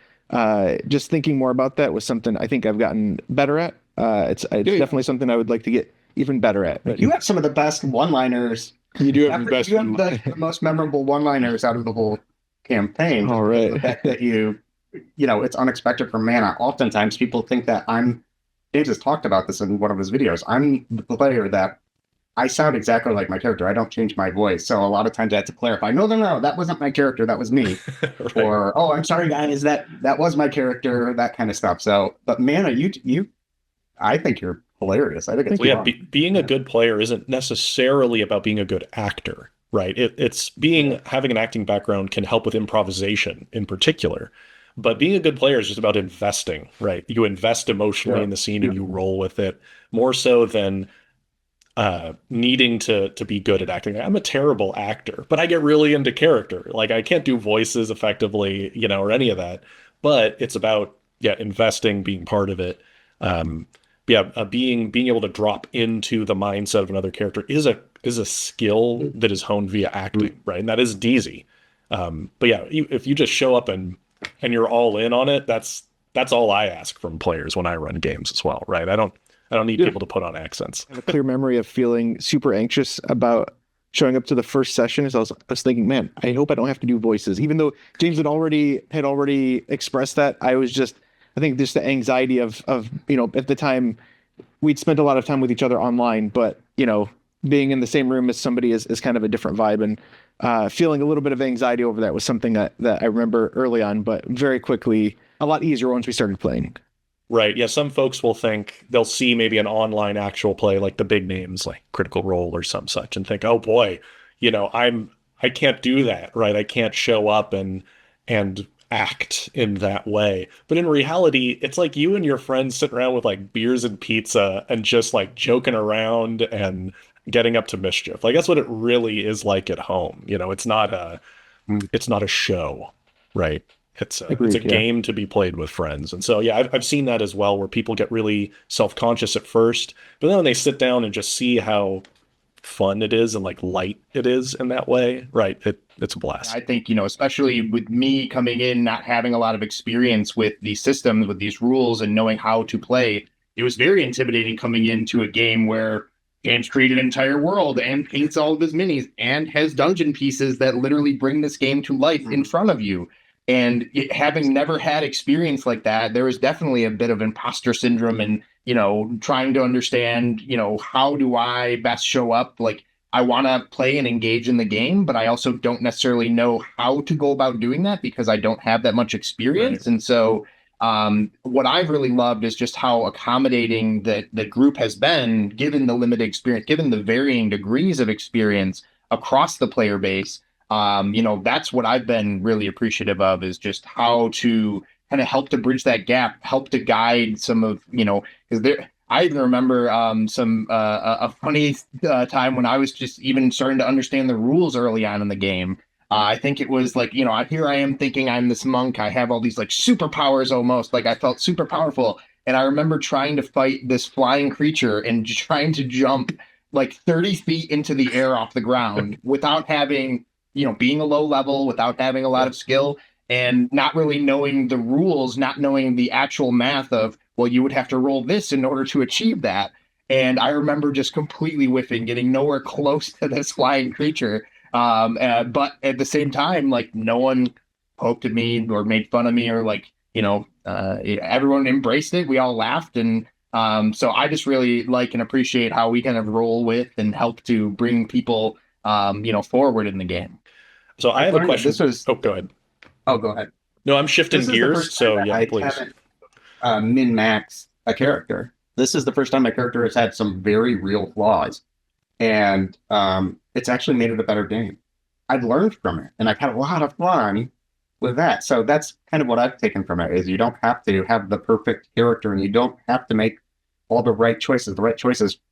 just thinking more about that was something I think I've gotten better at. It's definitely something I would like to get even better at. But you have some of the best one-liners. You do have the best. You have the most memorable one-liners out of the whole campaign. All right. The fact that it's unexpected for mana. Oftentimes people think that James has talked about this in one of his videos. I'm the player that I sound exactly like my character. I don't change my voice. So a lot of times I have to clarify, no, that wasn't my character. That was me. Right. Or, oh, I'm sorry, guys, that was my character, that kind of stuff. So, but mana, I think you're hilarious. I think it's being a good player isn't necessarily about being a good actor, right? It's having an acting background can help with improvisation in particular. But being a good player is just about investing, right? You invest emotionally in the scene and you roll with it more so than needing to be good at acting. I'm a terrible actor, but I get really into character. Like, I can't do voices effectively, or any of that. But it's about investing, being part of it. Being able to drop into the mindset of another character is a skill that is honed via acting, right? And that isn't easy. But yeah, if you just show up and you're all in on it, that's all I ask from players when I run games as well, right? I don't need people to put on accents. I have a clear memory of feeling super anxious about showing up to the first session. As I was thinking, man, I hope I don't have to do voices. Even though James had already expressed that, I think just the anxiety of at the time we'd spent a lot of time with each other online, but being in the same room as somebody is kind of a different vibe, and feeling a little bit of anxiety over that was something that I remember early on, but very quickly a lot easier once we started playing. Right. Yeah. Some folks will think they'll see maybe an online actual play, like the big names like Critical Role or some such, and think, oh boy, I can't do that. Right. I can't show up and act in that way. But in reality, it's like you and your friends sitting around with like beers and pizza and just like joking around and getting up to mischief. Like that's what it really is like at home. It's not a show, right? It's a game to be played with friends. And so, yeah, I've seen that as well, where people get really self-conscious at first, but then when they sit down and just see how fun it is and like light it is in that way, right? It's a blast. I think, especially with me coming in, not having a lot of experience with these systems, with these rules and knowing how to play, it was very intimidating coming into a game where James created an entire world and paints all of his minis and has dungeon pieces that literally bring this game to life in front of you. And having never had experience like that, there was definitely a bit of imposter syndrome and, trying to understand, how do I best show up? Like, I want to play and engage in the game, but I also don't necessarily know how to go about doing that because I don't have that much experience. Right. And so what I've really loved is just how accommodating the group has been, given the limited experience, given the varying degrees of experience across the player base. That's what I've been really appreciative of, is just how to kind of help to bridge that gap, help to guide some of, because I even remember a funny time when I was just even starting to understand the rules early on in the game. I think it was like, here I am thinking I'm this monk. I have all these like superpowers almost, like I felt super powerful. And I remember trying to fight this flying creature and trying to jump like 30 feet into the air off the ground without having, being a low level, without having a lot of skill and not really knowing the rules, not knowing the actual math of, well, you would have to roll this in order to achieve that. And I remember just completely whiffing, getting nowhere close to this flying creature. But at the same time, like no one poked at me or made fun of me or like, everyone embraced it. We all laughed. And so I just really like and appreciate how we kind of roll with and help to bring people, forward in the game. So I have a question. Go ahead. Oh, go ahead. No, I'm shifting gears. So yeah, please. I haven't min-maxed a character. This is the first time my character has had some very real flaws. And it's actually made it a better game. I've learned from it, and I've had a lot of fun with that. So that's kind of what I've taken from it, is you don't have to have the perfect character, and you don't have to make all the right choices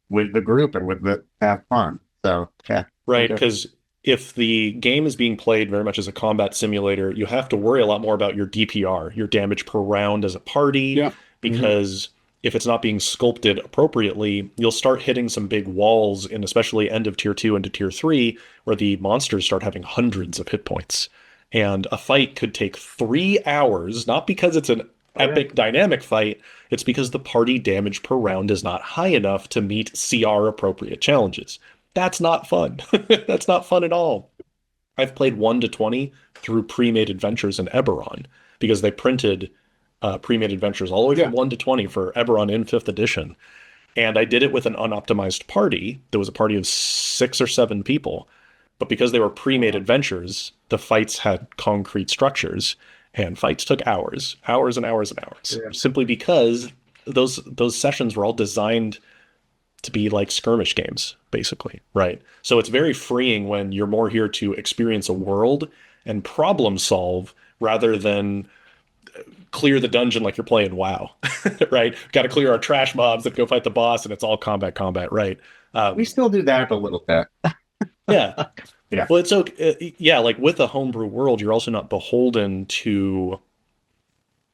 with the group and with the have fun. So, yeah. Right, because if the game is being played very much as a combat simulator, you have to worry a lot more about your DPR, your damage per round as a party, because if it's not being sculpted appropriately, you'll start hitting some big walls in especially end of tier 2 into tier 3, where the monsters start having hundreds of hit points. And a fight could take 3 hours, not because it's an epic dynamic fight, it's because the party damage per round is not high enough to meet CR appropriate challenges. That's not fun. That's not fun at all. I've played 1 to 20 through pre-made adventures in Eberron, because they printed pre-made adventures all the way from 1 to 20 for Eberron in 5th edition. And I did it with an unoptimized party. There was a party of 6 or 7 people. But because they were pre-made adventures, the fights had concrete structures, and fights took hours and hours and hours, simply because those sessions were all designed to be like skirmish games, basically, right? So it's very freeing when you're more here to experience a world and problem solve rather than clear the dungeon like you're playing WoW, right? Got to clear our trash mobs that go fight the boss, and it's all combat, right? We still do that a little bit. Yeah. Well, it's okay. Like with a homebrew world, you're also not beholden to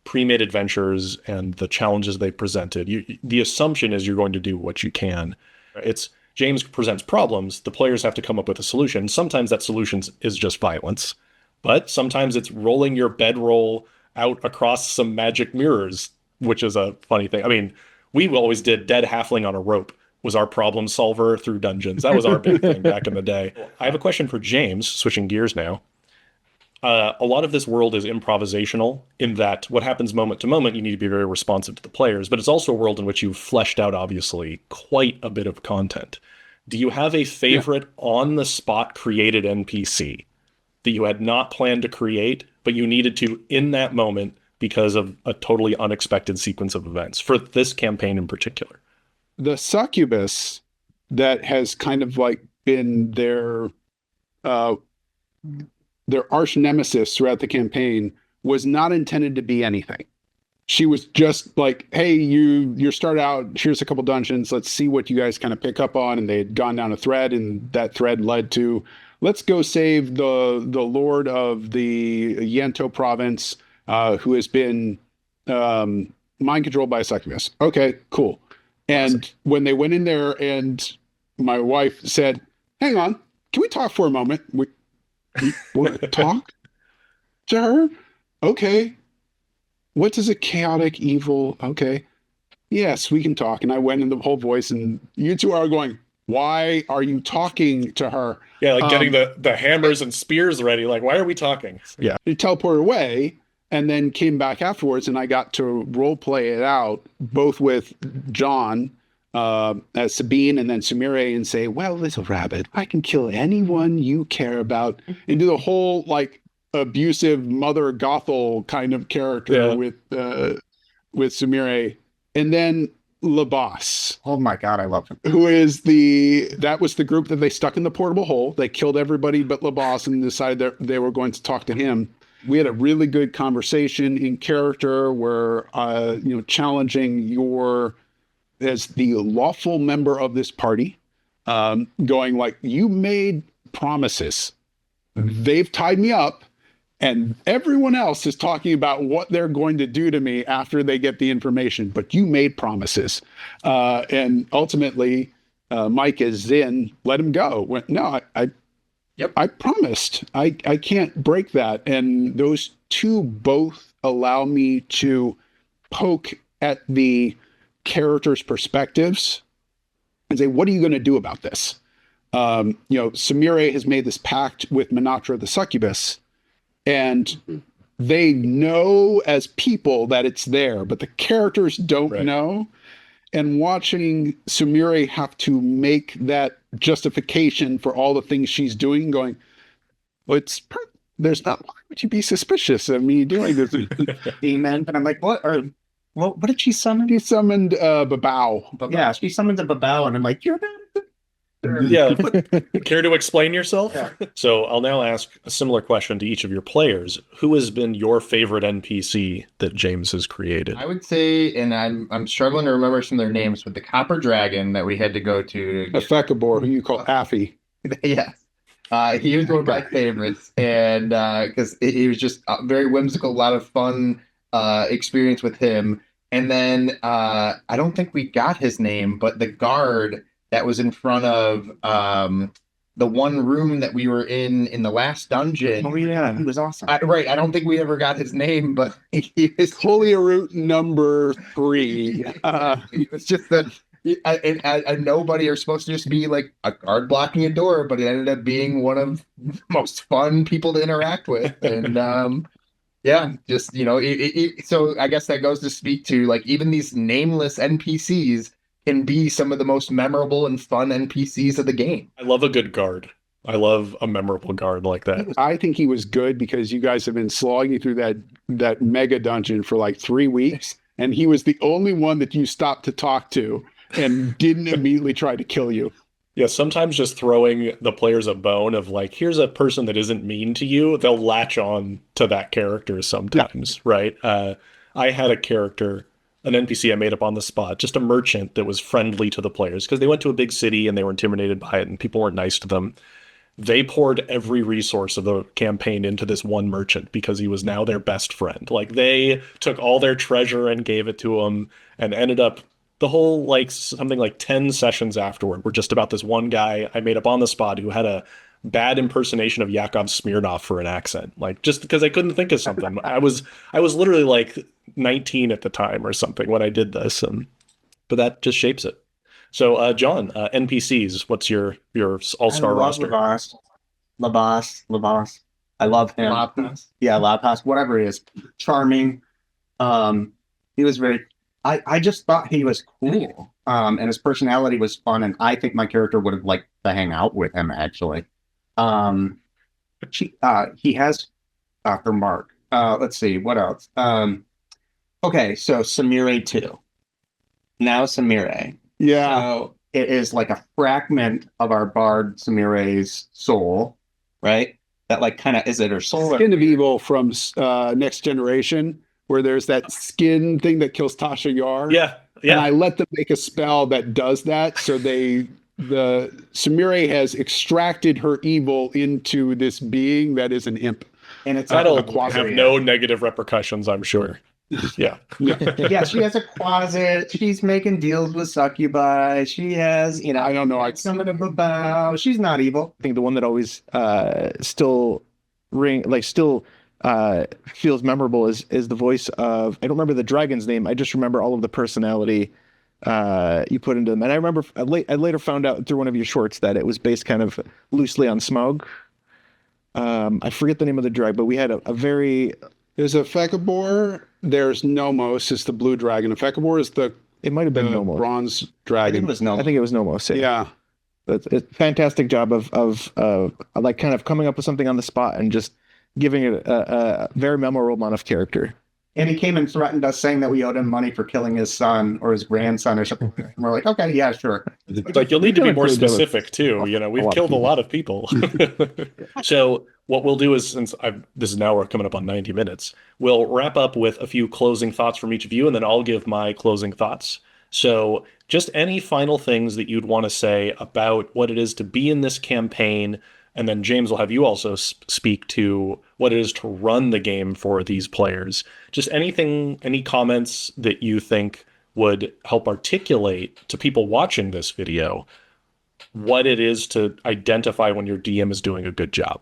pre-made adventures and the challenges they presented, the assumption is you're going to do what you can. It's James presents problems, the players have to come up with a solution. Sometimes that solution is just violence, but sometimes it's rolling your bedroll out across some magic mirrors, which is a funny thing. I mean, we always did dead halfling on a rope was our problem solver through dungeons. That was our big thing back in the day. I have a question for James, switching gears now. A lot of this world is improvisational in that what happens moment to moment, you need to be very responsive to the players, but it's also a world in which you've fleshed out, obviously, quite a bit of content. Do you have a favorite on-the-spot created NPC that you had not planned to create, but you needed to in that moment because of a totally unexpected sequence of events, for this campaign in particular? The succubus that has kind of like been their arch nemesis throughout the campaign was not intended to be anything. She was just like, hey, you start out, here's a couple dungeons, let's see what you guys kind of pick up on. And they had gone down a thread, and that thread led to, let's go save the lord of the Yento province, who has been mind controlled by a succubus. Okay, cool. And when they went in there and my wife said, hang on, can we talk for a moment? We want to talk to her? Okay. What does a chaotic evil? Okay. Yes, we can talk. And I went in the whole voice, and you two are going, why are you talking to her? Yeah, like getting the hammers and spears ready. Like, why are we talking? Yeah. He teleported away and then came back afterwards, and I got to role play it out both with John as Sabine and then Sumire, and say, well, little rabbit, I can kill anyone you care about, and do the whole like abusive Mother Gothel kind of character with Sumire. And then Labas. Oh my God, I love him. Who is that was the group that they stuck in the portable hole. They killed everybody but Labas and decided that they were going to talk to him. We had a really good conversation in character where, challenging your, as the lawful member of this party, going like, you made promises. They've tied me up, and everyone else is talking about what they're going to do to me after they get the information, but you made promises. And ultimately, Mike is in, let him go. No, I promised. I can't break that. And those two both allow me to poke at the characters' perspectives and say, what are you going to do about this? Sumire has made this pact with Minatra the succubus, and they know as people that it's there, but the characters don't know. And watching Sumire have to make that justification for all the things she's doing, going, well, there's not, why would you be suspicious of me doing this? Demon. And I'm like, what did she summon? She summoned Babao. Yeah, she summoned a Babao, and I'm like, you're not. Yeah. Care to explain yourself? Yeah. So I'll now ask a similar question to each of your players. Who has been your favorite NPC that James has created? I would say, and I'm struggling to remember some of their names, but the Copper Dragon that we had to go to. Fekabor, who you call Affy. Yeah. He was one of my favorites, and because he was just a very whimsical, a lot of fun experience with him. And then I don't think we got his name, but the guard that was in front of the one room that we were in the last dungeon. Oh yeah, he was awesome. Right, I don't think we ever got his name, but he was Holyroot number 3. It was just that a nobody are supposed to just be like a guard blocking a door, but it ended up being one of the most fun people to interact with. And just so I guess that goes to speak to like even these nameless NPCs can be some of the most memorable and fun NPCs of the game. I love a good guard. I love a memorable guard like that. I think he was good because you guys have been slogging through that mega dungeon for like 3 weeks, and he was the only one that you stopped to talk to and didn't immediately try to kill you. Yeah, sometimes just throwing the players a bone of like, here's a person that isn't mean to you, they'll latch on to that character sometimes, right? I had a character, an NPC I made up on the spot, just a merchant that was friendly to the players because they went to a big city and they were intimidated by it and people weren't nice to them. they poured every resource of the campaign into this one merchant because he was now their best friend. Like they took all their treasure and gave it to him, and ended up the whole like something like 10 sessions afterward were just about this one guy I made up on the spot who had a bad impersonation of Yakov Smirnov for an accent. Like just because I couldn't think of something. I was literally like 19 at the time or something when I did this, but that just shapes it. So, John, NPCs, what's your all-star roster? Labas. I love him. Labas. Yeah, Labas, whatever he is. Charming. He was very... I just thought he was cool. And his personality was fun, and I think my character would have liked to hang out with him, actually. He has Dr. Mark. Let's see, what else? Okay, so Samire 2. Now Samire. Yeah. So it is like a fragment of our bard Samire's soul, right? That like kind of, is it her soul? Skin of Evil from Next Generation, where there's that skin thing that kills Tasha Yar. Yeah. And I let them make a spell that does that. So the Samire has extracted her evil into this being that is an imp. And it's That'll a quasi. have no negative repercussions, I'm sure. Yeah. Yeah, she has a closet. She's making deals with succubi. She has, I don't know. Some of the bow. She's not evil. I think the one that always still feels memorable is the voice of, I don't remember the dragon's name. I just remember all of the personality you put into them. And I remember I later found out through one of your shorts that it was based kind of loosely on Smaug. I forget the name of the drag, but we had a very... There's a Fekabor. There's Nomos, is the blue dragon. A Fekabor is it might have been the Nomos. bronze I think dragon. it was Nomos. I think it was Nomos. Yeah. It's a fantastic job of like kind of coming up with something on the spot and just giving it a very memorable amount of character. And he came and threatened us, saying that we owed him money for killing his son or his grandson or something. And we're like, okay, yeah, sure. Like you'll need to be more Include them. specific too. We've lot of killed a people. lot of people. So what we'll do is, since this is now we're coming up on 90 minutes, we'll wrap up with a few closing thoughts from each of you, and then I'll give my closing thoughts. So just any final things that you'd want to say about what it is to be in this campaign, and then James will have you also speak to what it is to run the game for these players. Just anything, any comments that you think would help articulate to people watching this video what it is to identify when your DM is doing a good job.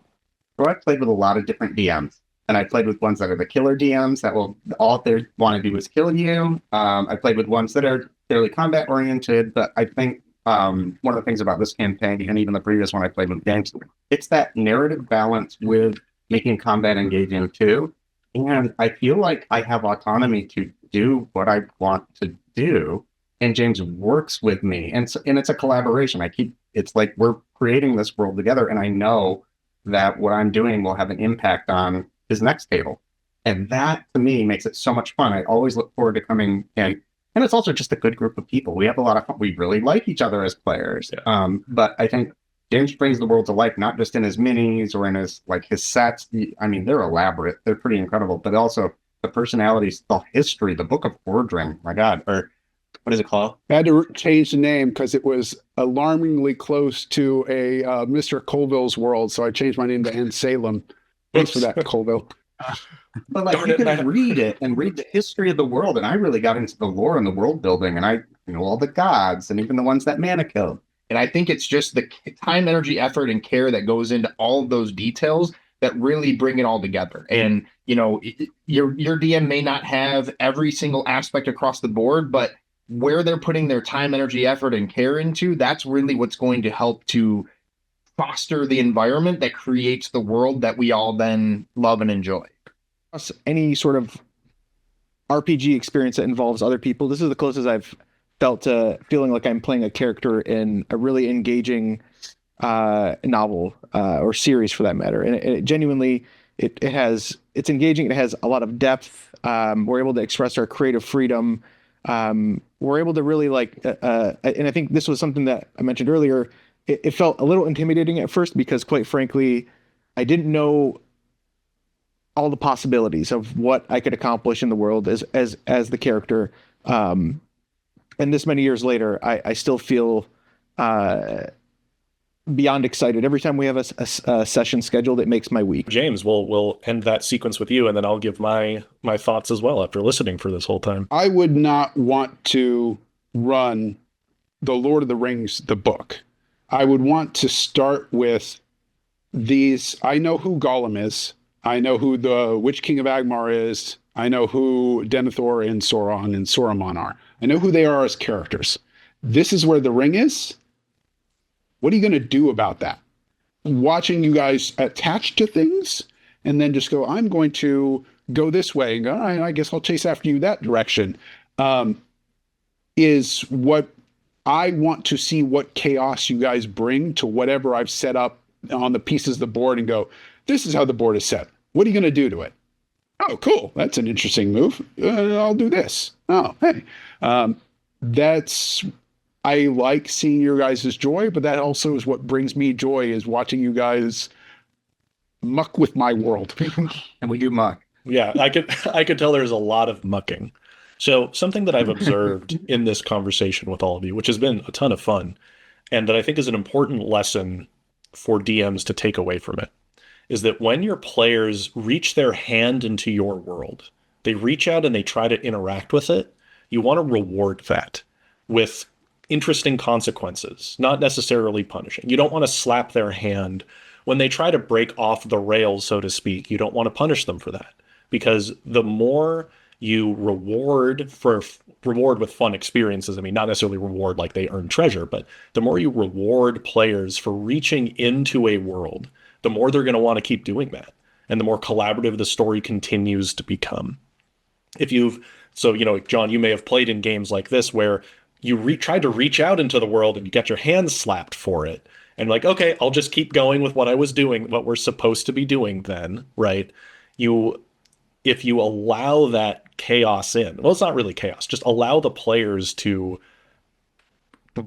So I played with a lot of different DMs, and I played with ones that are the killer DMs that will all they want to do is kill you. I played with ones that are fairly combat oriented, but I think one of the things about this campaign and even the previous one I played with James, it's that narrative balance with making combat engaging too. And I feel like I have autonomy to do what I want to do, and James works with me, and it's a collaboration. It's like we're creating this world together, and I know that what I'm doing will have an impact on his next table. And that, to me, makes it so much fun. I always look forward to coming in. And it's also just a good group of people. We have a lot of fun. We really like each other as players. Yeah. But I think James brings the world to life, not just in his minis or in his sets. I mean, they're elaborate. They're pretty incredible. But also the personalities, the history, the Book of Fordring, my God. Or what is it called? I had to change the name because it was alarmingly close to a Mr. Colville's world, so I changed my name to Ann Salem. Thanks for that, Colville. But like you can read it and read the history of the world, and I really got into the lore and the world building, and I know all the gods and even the ones that Mana killed. And I think it's just the time, energy, effort, and care that goes into all of those details that really bring it all together. And your DM may not have every single aspect across the board, but where they're putting their time, energy, effort, and care into, that's really what's going to help to foster the environment that creates the world that we all then love and enjoy. Any sort of RPG experience that involves other people, this is the closest I've felt to feeling like I'm playing a character in a really engaging novel or series, for that matter. And it genuinely, it's engaging. It has a lot of depth. We're able to express our creative freedom. We're able to really and I think this was something that I mentioned earlier. It felt a little intimidating at first because, quite frankly, I didn't know all the possibilities of what I could accomplish in the world as the character. And this many years later, I still feel beyond excited. Every time we have a session scheduled, it makes my week. James, we'll end that sequence with you, and then I'll give my thoughts as well after listening for this whole time. I would not want to run the Lord of the Rings, the book. I would want to start with these. I know who Gollum is. I know who the Witch King of Agmar is. I know who Denethor and Sauron and Saruman are. I know who they are as characters. This is where the ring is. What are you going to do about that? Watching you guys attach to things and then just go, I'm going to go this way and go, all right, I guess I'll chase after you that direction, is what I want to see, what chaos you guys bring to whatever I've set up on the pieces of the board and go, this is how the board is set. What are you going to do to it? Oh, cool. That's an interesting move. I'll do this. Oh, hey. I like seeing your guys' joy, but that also is what brings me joy, is watching you guys muck with my world. And we do muck. Yeah, I could tell there's a lot of mucking. So something that I've observed in this conversation with all of you, which has been a ton of fun, and that I think is an important lesson for DMs to take away from it, is that when your players reach their hand into your world, they reach out and they try to interact with it, you want to reward that with interesting consequences, not necessarily punishing. You don't want to slap their hand when they try to break off the rails, so to speak. You don't want to punish them for that, because the more you reward with fun experiences, I mean, not necessarily reward like they earn treasure, but the more you reward players for reaching into a world, the more they're going to want to keep doing that, and the more collaborative the story continues to become. John, you may have played in games like this where you tried to reach out into the world and you got your hands slapped for it. And like, okay, I'll just keep going with what I was doing, what we're supposed to be doing then, right? If you allow that chaos in, well, it's not really chaos, just allow the players to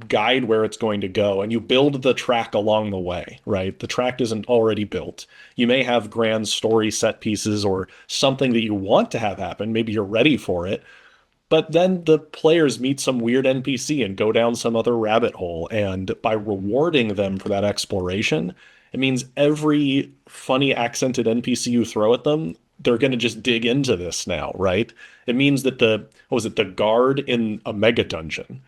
guide where it's going to go, and you build the track along the way, right? The track isn't already built. You may have grand story set pieces or something that you want to have happen. Maybe you're ready for it. But then the players meet some weird NPC and go down some other rabbit hole. And by rewarding them for that exploration, it means every funny accented NPC you throw at them, they're going to just dig into this now, right? It means that the guard in a mega dungeon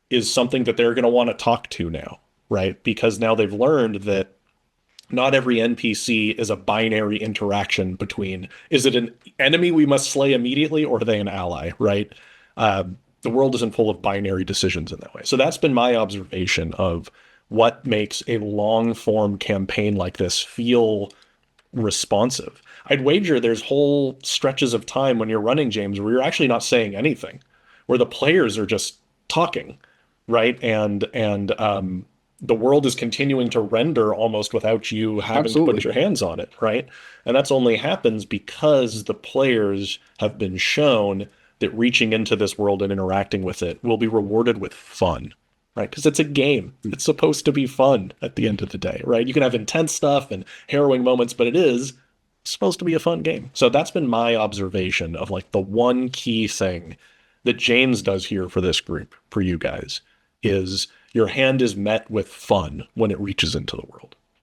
is something that they're going to want to talk to now, right? Because now they've learned that not every NPC is a binary interaction between, is it an enemy we must slay immediately, or are they an ally, right? The world isn't full of binary decisions in that way. So that's been my observation of what makes a long-form campaign like this feel responsive. I'd wager there's whole stretches of time when you're running, James, where you're actually not saying anything, where the players are just talking, right? And the world is continuing to render almost without you having to put your hands on it, right? And that's only happens because the players have been shown that reaching into this world and interacting with it will be rewarded with fun, right? Because it's a game. It's supposed to be fun at the end of the day, right? You can have intense stuff and harrowing moments, but it is supposed to be a fun game. So that's been my observation of like the one key thing that James does here for this group, for you guys, is your hand is met with fun when it reaches into the world.